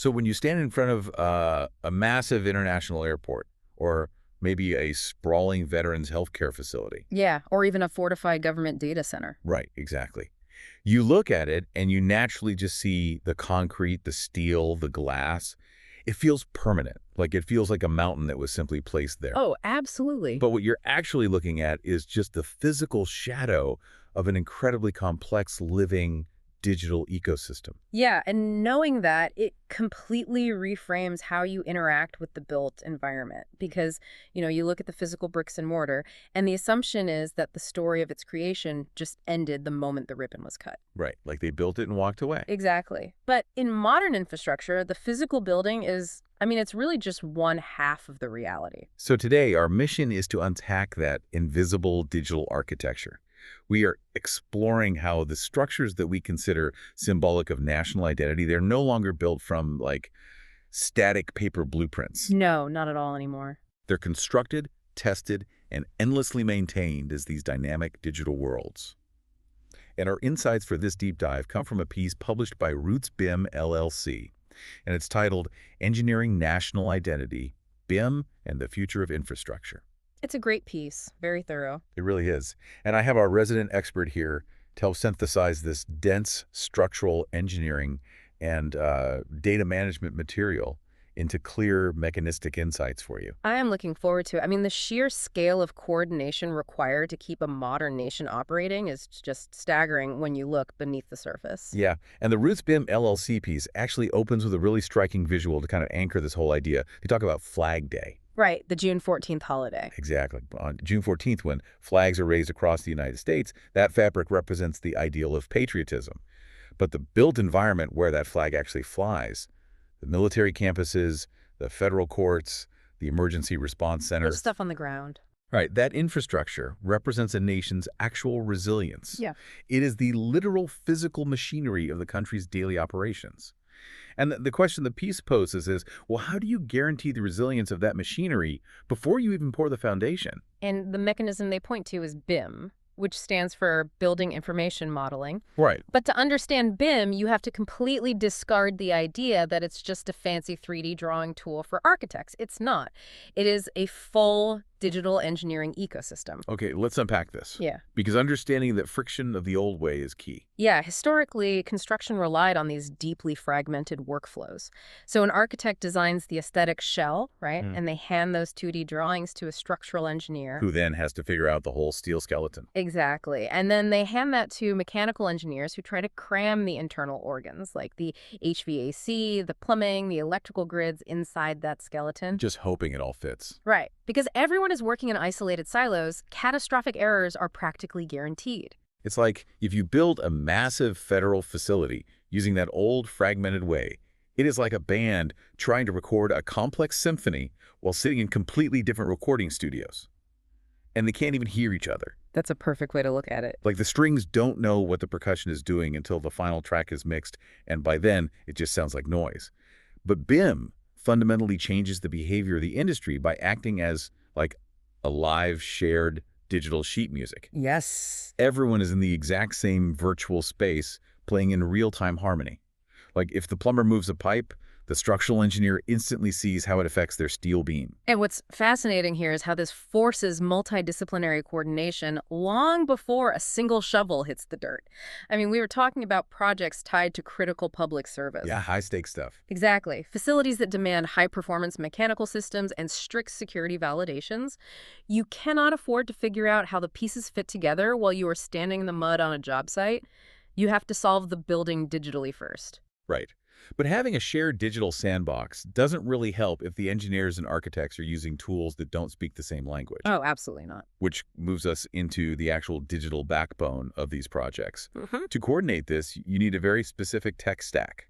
So when you stand in front of a massive international airport or maybe a sprawling veterans healthcare facility. Yeah, or even a fortified government data center. Right, exactly. You look at it and you naturally just see the concrete, the steel, the glass. It feels permanent, like it feels like a mountain that was simply placed there. Oh, absolutely. But what you're actually looking at is just the physical shadow of an incredibly complex living digital ecosystem. Yeah, and knowing that, it completely reframes how you interact with the built environment because, you look at the physical bricks and mortar, and the assumption is that the story of its creation just ended the moment the ribbon was cut. Right, like they built it and walked away. Exactly. But in modern infrastructure, the physical building it's really just one half of the reality. So today, our mission is to unpack that invisible digital architecture. We are exploring how the structures that we consider symbolic of national identity, they're no longer built from, like, static paper blueprints. No, not at all anymore. They're constructed, tested, and endlessly maintained as these dynamic digital worlds. And our insights for this deep dive come from a piece published by Roots BIM LLC, and it's titled Engineering National Identity, BIM and the Future of Infrastructure. It's a great piece, very thorough. It really is. And I have our resident expert here to help synthesize this dense structural engineering and data management material into clear mechanistic insights for you. I am looking forward to it. The sheer scale of coordination required to keep a modern nation operating is just staggering when you look beneath the surface. Yeah, and the Roots BIM LLC piece actually opens with a really striking visual to kind of anchor this whole idea. They talk about Flag Day. Right, the June 14th holiday. Exactly. On June 14th, when flags are raised across the United States, that fabric represents the ideal of patriotism. But the built environment where that flag actually flies, the military campuses, the federal courts, the emergency response center. The stuff on the ground. Right, that infrastructure represents a nation's actual resilience. Yeah. It is the literal physical machinery of the country's daily operations. And the question the piece poses is, well, how do you guarantee the resilience of that machinery before you even pour the foundation? And the mechanism they point to is BIM, which stands for Building Information Modeling. Right. But to understand BIM, you have to completely discard the idea that it's just a fancy 3D drawing tool for architects. It's not. It is a full digital engineering ecosystem. Okay, let's unpack this. Yeah. Because understanding that friction of the old way is key. Yeah, historically, construction relied on these deeply fragmented workflows. So an architect designs the aesthetic shell, right? And they hand those 2D drawings to a structural engineer. Who then has to figure out the whole steel skeleton. Exactly. And then they hand that to mechanical engineers who try to cram the internal organs, like the HVAC, the plumbing, the electrical grids inside that skeleton. Just hoping it all fits. Right. Because everyone is working in isolated silos, catastrophic errors are practically guaranteed. It's like if you build a massive federal facility using that old fragmented way, it is like a band trying to record a complex symphony while sitting in completely different recording studios. And they can't even hear each other. That's a perfect way to look at it. Like the strings don't know what the percussion is doing until the final track is mixed, and by then it just sounds like noise. But BIM fundamentally changes the behavior of the industry by acting as like a live shared digital sheet music. Yes. Everyone is in the exact same virtual space playing in real-time harmony. Like if the plumber moves a pipe, the structural engineer instantly sees how it affects their steel beam. And what's fascinating here is how this forces multidisciplinary coordination long before a single shovel hits the dirt. We were talking about projects tied to critical public service. Yeah, high-stakes stuff. Exactly. Facilities that demand high-performance mechanical systems and strict security validations. You cannot afford to figure out how the pieces fit together while you are standing in the mud on a job site. You have to solve the building digitally first. Right. But having a shared digital sandbox doesn't really help if the engineers and architects are using tools that don't speak the same language. Oh, absolutely not. Which moves us into the actual digital backbone of these projects. To coordinate this, you need a very specific tech stack.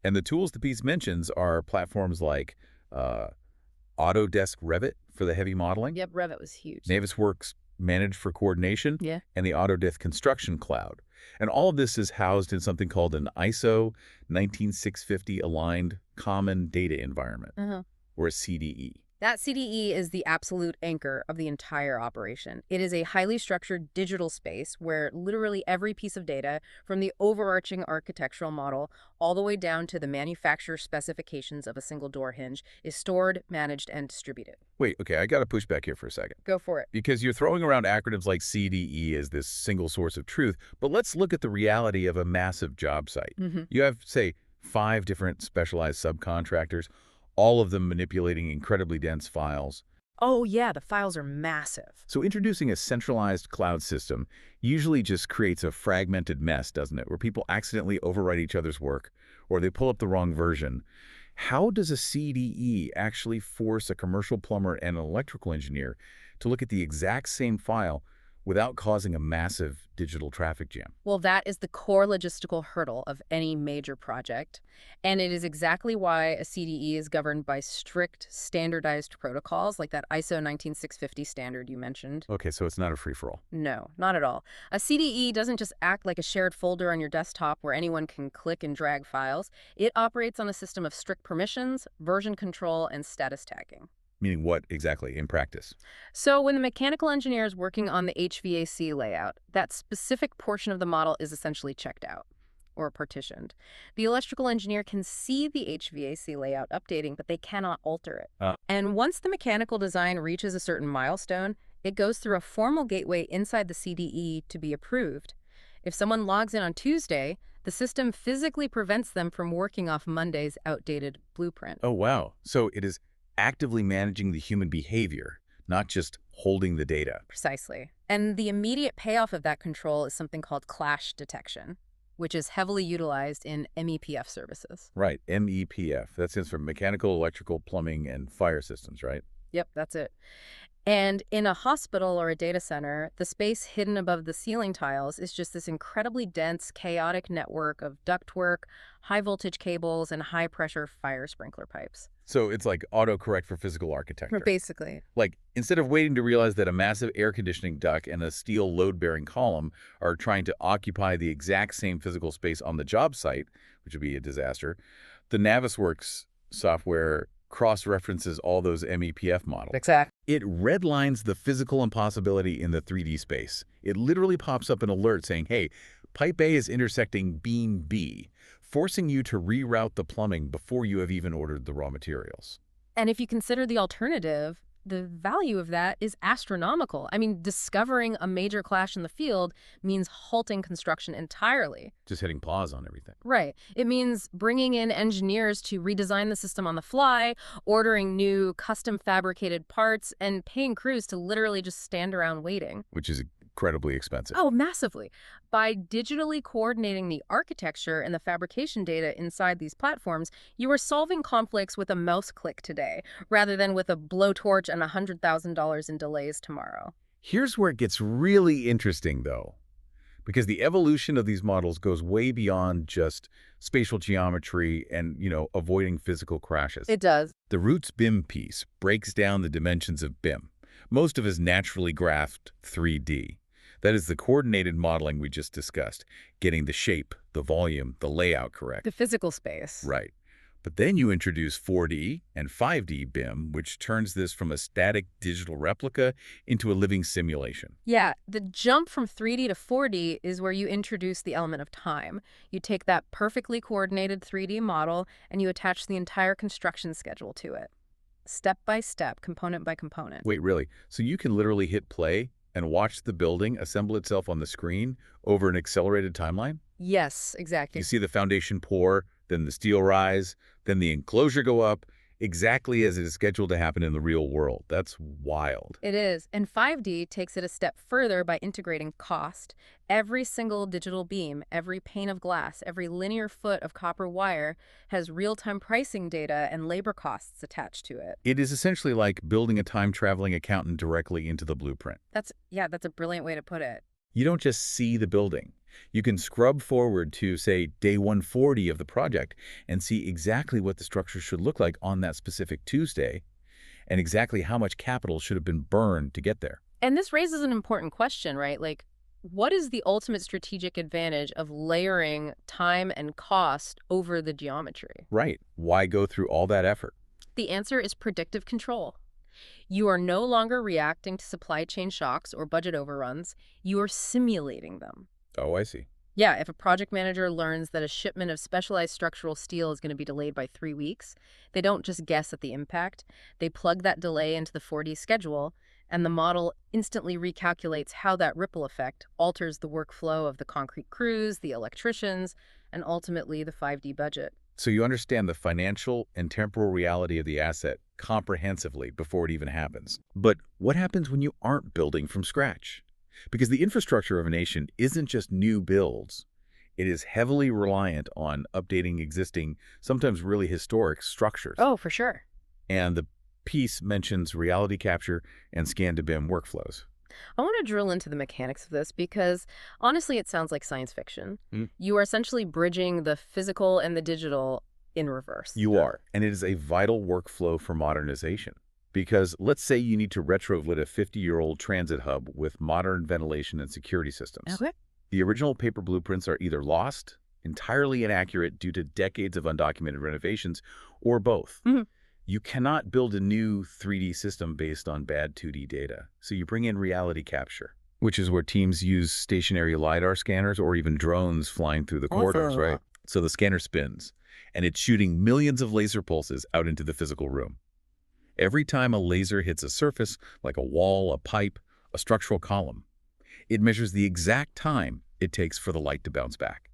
And the tools the piece mentions are platforms like Autodesk Revit for the heavy modeling. Yep, Revit was huge. Navisworks Manage for coordination. Yeah. And the Autodesk Construction Cloud. And all of this is housed in something called an ISO 19650 Aligned Common Data Environment, or a CDE. That CDE is the absolute anchor of the entire operation. It is a highly structured digital space where literally every piece of data, from the overarching architectural model all the way down to the manufacturer specifications of a single door hinge, is stored, managed, and distributed. Wait, okay, I got to push back here for a second. Go for it. Because you're throwing around acronyms like CDE as this single source of truth, but let's look at the reality of a massive job site. You have, say, 5 different specialized subcontractors, all of them manipulating incredibly dense files. Oh, yeah, the files are massive. So introducing a centralized cloud system usually just creates a fragmented mess, doesn't it, where people accidentally overwrite each other's work or they pull up the wrong version. How does a CDE actually force a commercial plumber and an electrical engineer to look at the exact same file without causing a massive digital traffic jam? Well, that is the core logistical hurdle of any major project, and it is exactly why a CDE is governed by strict, standardized protocols like that ISO 19650 standard you mentioned. Okay, so it's not a free-for-all. No, not at all. A CDE doesn't just act like a shared folder on your desktop where anyone can click and drag files. It operates on a system of strict permissions, version control, and status tagging. Meaning what exactly in practice? So when the mechanical engineer is working on the HVAC layout, that specific portion of the model is essentially checked out or partitioned. The electrical engineer can see the HVAC layout updating, but they cannot alter it. And once the mechanical design reaches a certain milestone, it goes through a formal gateway inside the CDE to be approved. If someone logs in on Tuesday, the system physically prevents them from working off Monday's outdated blueprint. Oh, wow. So it is actively managing the human behavior, not just holding the data. Precisely. And the immediate payoff of that control is something called clash detection, which is heavily utilized in MEPF services. Right, MEPF. That stands for Mechanical, Electrical, Plumbing, and Fire Systems, right? Yep, that's it. And in a hospital or a data center, the space hidden above the ceiling tiles is just this incredibly dense, chaotic network of ductwork, high-voltage cables, and high-pressure fire sprinkler pipes. So it's like autocorrect for physical architecture. Basically. Like, instead of waiting to realize that a massive air conditioning duct and a steel load-bearing column are trying to occupy the exact same physical space on the job site, which would be a disaster, the Navisworks software cross-references all those MEPF models. Exactly. It redlines the physical impossibility in the 3D space. It literally pops up an alert saying, hey, pipe A is intersecting beam B, forcing you to reroute the plumbing before you have even ordered the raw materials. And if you consider the alternative, the value of that is astronomical. I mean, discovering a major clash in the field means halting construction entirely. Just hitting pause on everything. Right. It means bringing in engineers to redesign the system on the fly, ordering new custom fabricated parts, and paying crews to literally just stand around waiting. Which is incredibly expensive. Oh, massively. By digitally coordinating the architecture and the fabrication data inside these platforms, you are solving conflicts with a mouse click today, rather than with a blowtorch and $100,000 in delays tomorrow. Here's where it gets really interesting, though, because the evolution of these models goes way beyond just spatial geometry and, avoiding physical crashes. It does. The Roots BIM piece breaks down the dimensions of BIM. Most of it is naturally graphed 3D. That is the coordinated modeling we just discussed, getting the shape, the volume, the layout correct. The physical space. Right. But then you introduce 4D and 5D BIM, which turns this from a static digital replica into a living simulation. Yeah, the jump from 3D to 4D is where you introduce the element of time. You take that perfectly coordinated 3D model and you attach the entire construction schedule to it. Step by step, component by component. Wait, really? So you can literally hit play and watch the building assemble itself on the screen over an accelerated timeline? Yes, exactly. You see the foundation pour, then the steel rise, then the enclosure go up, exactly as it is scheduled to happen in the real world. That's wild. It is. And 5D takes it a step further by integrating cost. Every single digital beam, every pane of glass, every linear foot of copper wire has real-time pricing data and labor costs attached to it. It is essentially like building a time-traveling accountant directly into the blueprint. That's a brilliant way to put it. You don't just see the building. You can scrub forward to, say, day 140 of the project and see exactly what the structure should look like on that specific Tuesday and exactly how much capital should have been burned to get there. And this raises an important question, right? Like, what is the ultimate strategic advantage of layering time and cost over the geometry? Right. Why go through all that effort? The answer is predictive control. You are no longer reacting to supply chain shocks or budget overruns. You are simulating them. Oh, I see. Yeah, if a project manager learns that a shipment of specialized structural steel is going to be delayed by 3 weeks, they don't just guess at the impact. They plug that delay into the 4D schedule, and the model instantly recalculates how that ripple effect alters the workflow of the concrete crews, the electricians, and ultimately the 5D budget. So you understand the financial and temporal reality of the asset comprehensively before it even happens. But what happens when you aren't building from scratch? Because the infrastructure of a nation isn't just new builds. It is heavily reliant on updating existing, sometimes really historic structures. Oh, for sure. And the piece mentions reality capture and scan-to-BIM workflows. I want to drill into the mechanics of this because, honestly, it sounds like science fiction. You are essentially bridging the physical and the digital in reverse. You are. And it is a vital workflow for modernization. Because let's say you need to retrofit a 50-year-old transit hub with modern ventilation and security systems. Okay. The original paper blueprints are either lost, entirely inaccurate due to decades of undocumented renovations, or both. You cannot build a new 3D system based on bad 2D data. So you bring in reality capture, which is where teams use stationary LiDAR scanners or even drones flying through the corridors, right? So the scanner spins, and it's shooting millions of laser pulses out into the physical room. Every time a laser hits a surface, like a wall, a pipe, a structural column, it measures the exact time it takes for the light to bounce back,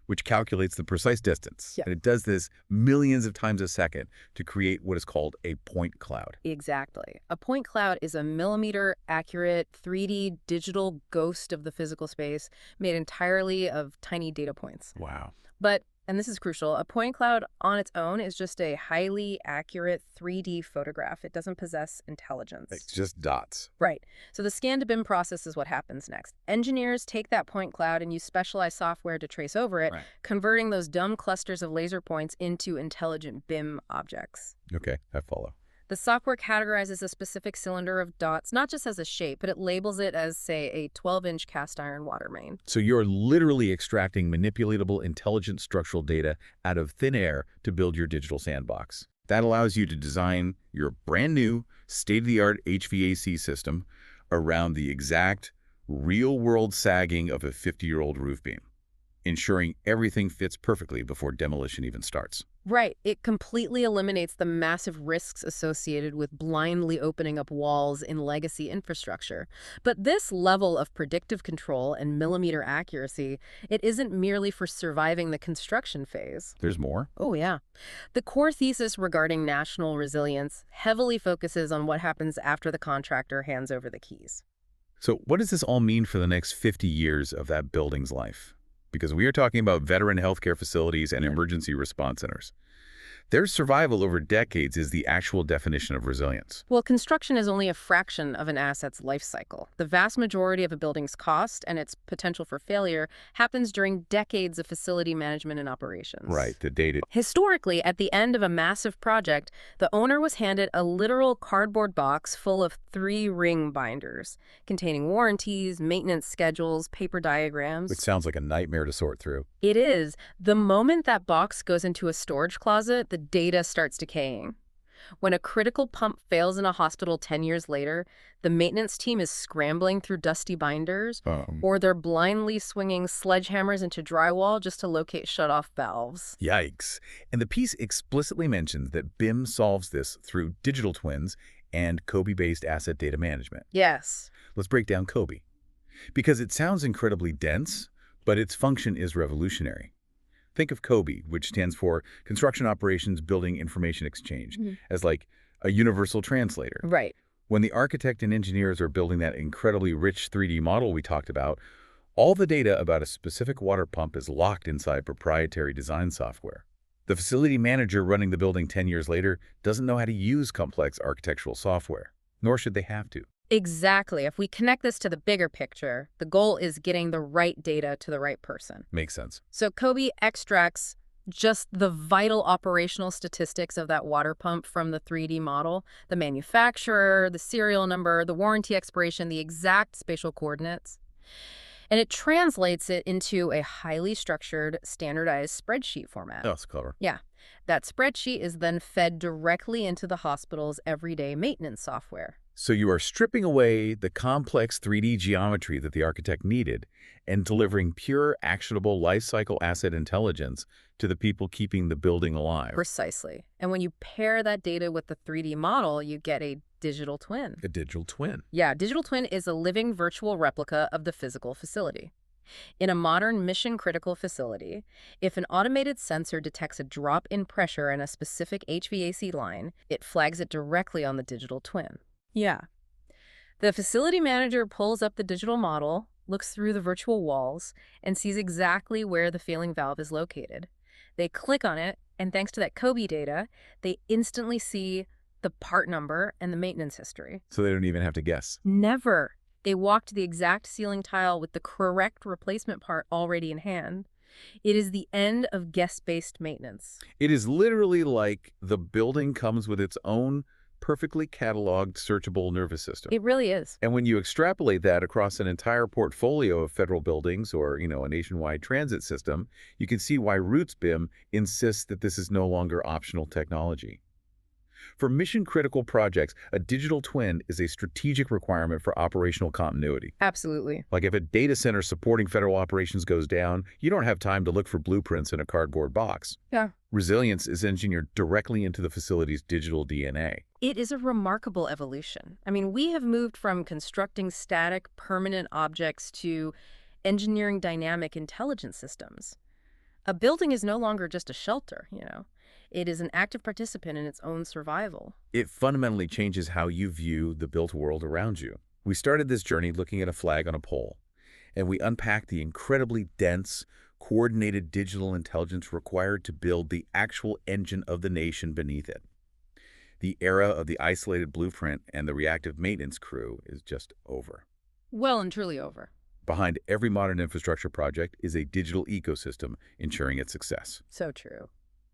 which calculates the precise distance. Yeah. And it does this millions of times a second to create what is called a point cloud. Exactly. A point cloud is a millimeter-accurate 3D digital ghost of the physical space made entirely of tiny data points. Wow. But, and this is crucial, a point cloud on its own is just a highly accurate 3D photograph. It doesn't possess intelligence. It's just dots. Right. So the scan-to-BIM process is what happens next. Engineers take that point cloud and use specialized software to trace over it, converting those dumb clusters of laser points into intelligent BIM objects. Okay, I follow. The software categorizes a specific cylinder of dots, not just as a shape, but it labels it as, say, a 12-inch cast iron water main. So you're literally extracting manipulatable, intelligent structural data out of thin air to build your digital sandbox. That allows you to design your brand new, state-of-the-art HVAC system around the exact, real-world sagging of a 50-year-old roof beam, ensuring everything fits perfectly before demolition even starts. Right. It completely eliminates the massive risks associated with blindly opening up walls in legacy infrastructure. But this level of predictive control and millimeter accuracy, it isn't merely for surviving the construction phase. There's more? Oh, yeah. The core thesis regarding national resilience heavily focuses on what happens after the contractor hands over the keys. So what does this all mean for the next 50 years of that building's life? Because we are talking about veteran healthcare facilities and emergency response centers. Their survival over decades is the actual definition of resilience. Well, construction is only a fraction of an asset's life cycle. The vast majority of a building's cost and its potential for failure happens during decades of facility management and operations. Right, the data. Historically, at the end of a massive project, the owner was handed a literal cardboard box full of 3 ring binders containing warranties, maintenance schedules, paper diagrams. Which sounds like a nightmare to sort through. It is. The moment that box goes into a storage closet, the data starts decaying. When a critical pump fails in a hospital 10 years later, the maintenance team is scrambling through dusty binders, or they're blindly swinging sledgehammers into drywall just to locate shut-off valves. Yikes. And the piece explicitly mentions that BIM solves this through digital twins and COBie-based asset data management. Yes. Let's break down COBie. Because it sounds incredibly dense, but its function is revolutionary. Think of COBie, which stands for Construction Operations Building Information Exchange, as like a universal translator. Right. When the architect and engineers are building that incredibly rich 3D model we talked about, all the data about a specific water pump is locked inside proprietary design software. The facility manager running the building 10 years later doesn't know how to use complex architectural software, nor should they have to. Exactly. If we connect this to the bigger picture, the goal is getting the right data to the right person. Makes sense. So COBie extracts just the vital operational statistics of that water pump from the 3D model, the manufacturer, the serial number, the warranty expiration, the exact spatial coordinates. And it translates it into a highly structured, standardized spreadsheet format. Oh, it's clever. Yeah. That spreadsheet is then fed directly into the hospital's everyday maintenance software. So you are stripping away the complex 3D geometry that the architect needed and delivering pure, actionable lifecycle asset intelligence to the people keeping the building alive. Precisely. And when you pair that data with the 3D model, you get a digital twin. A digital twin. Yeah, digital twin is a living virtual replica of the physical facility. In a modern mission-critical facility, if an automated sensor detects a drop in pressure in a specific HVAC line, it flags it directly on the digital twin. Yeah. The facility manager pulls up the digital model, looks through the virtual walls, and sees exactly where the failing valve is located. They click on it, and thanks to that COBE data, they instantly see the part number and the maintenance history. So they don't even have to guess. Never. They walk to the exact ceiling tile with the correct replacement part already in hand. It is the end of guest-based maintenance. It is literally like the building comes with its own perfectly cataloged, searchable nervous system. It really is. And when you extrapolate that across an entire portfolio of federal buildings or, a nationwide transit system, you can see why Roots BIM insists that this is no longer optional technology. For mission-critical projects, a digital twin is a strategic requirement for operational continuity. Absolutely. Like if a data center supporting federal operations goes down, you don't have time to look for blueprints in a cardboard box. Yeah. Resilience is engineered directly into the facility's digital DNA. It is a remarkable evolution. I mean, we have moved from constructing static, permanent objects to engineering dynamic intelligence systems. A building is no longer just a shelter. It is an active participant in its own survival. It fundamentally changes how you view the built world around you. We started this journey looking at a flag on a pole, and we unpacked the incredibly dense, coordinated digital intelligence required to build the actual engine of the nation beneath it. The era of the isolated blueprint and the reactive maintenance crew is just over. Well and truly over. Behind every modern infrastructure project is a digital ecosystem ensuring its success. So true.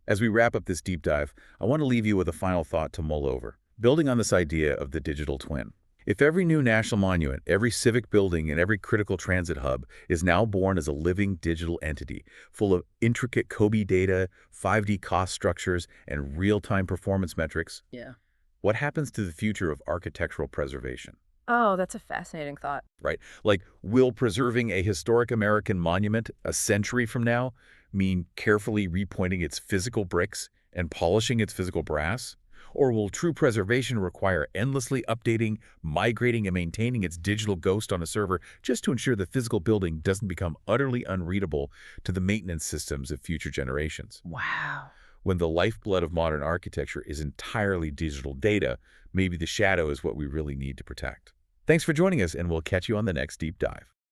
As we wrap up this deep dive, I want to leave you with a final thought to mull over, building on this idea of the digital twin. If every new national monument, every civic building, and every critical transit hub is now born as a living digital entity, full of intricate COBE data, 5D cost structures, and real-time performance metrics, what happens to the future of architectural preservation? Oh, that's a fascinating thought. Right? Like, will preserving a historic American monument a century from now mean carefully repointing its physical bricks and polishing its physical brass? Or will true preservation require endlessly updating, migrating, and maintaining its digital ghost on a server just to ensure the physical building doesn't become utterly unreadable to the maintenance systems of future generations? Wow. When the lifeblood of modern architecture is entirely digital data, maybe the shadow is what we really need to protect. Thanks for joining us, and we'll catch you on the next deep dive.